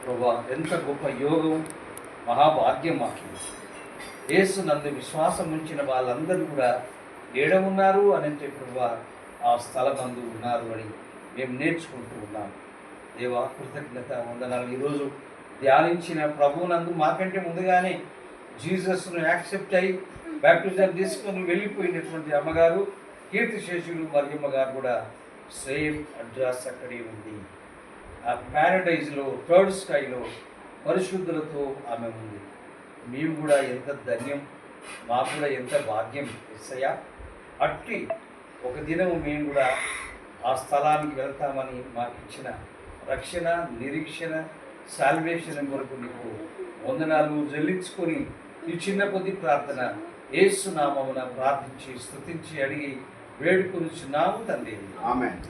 ప్రభా, ఎంత గొప్ప యోగం, మహాభాగ్యం మాకు. యేసు నందు విశ్వాసం ఉంచిన వాళ్ళందరూ కూడా ఏడవున్నారు అని అంటే ప్రభా ఆ స్థలమందు ఉన్నారు అని మేము నేర్చుకుంటూ ఉన్నాం. దేవా, కృతజ్ఞత వందనాలు. ఈరోజు ధ్యానించిన ప్రభువునందు మాకంటే ముందుగానే జీసస్ను యాక్సెప్ట్ అయ్యి బ్యాప్టిజం తీసుకొని వెళ్ళిపోయినటువంటి అమ్మగారు కీర్తిశేషులు మరియమ్మ గారు కూడా సేమ్ అడ్రస్ అక్కడే ఉంది. ఆ ప్యారడైజ్లో, థర్డ్ స్కైలో పరిశుద్ధులతో ఆమె ఉంది. మేము కూడా ఎంత ధన్యం, మాకు కూడా ఎంత భాగ్యం యేసయ్యా. అట్టి ఒక దినము మేము కూడా ఆ స్థలానికి వెళ్తామని మాకు ఇచ్చిన రక్షణ, నిరీక్షణ, సాల్వేషన్ కొరకు నీకు వందనాలు చెల్లించుకొని ఈ చిన్న కొద్ది ప్రార్థన యేసు నామమున ప్రార్థించి స్తుతించి అడిగి వేడుకొనిచున్నాము తండ్రి. ఆమేన్.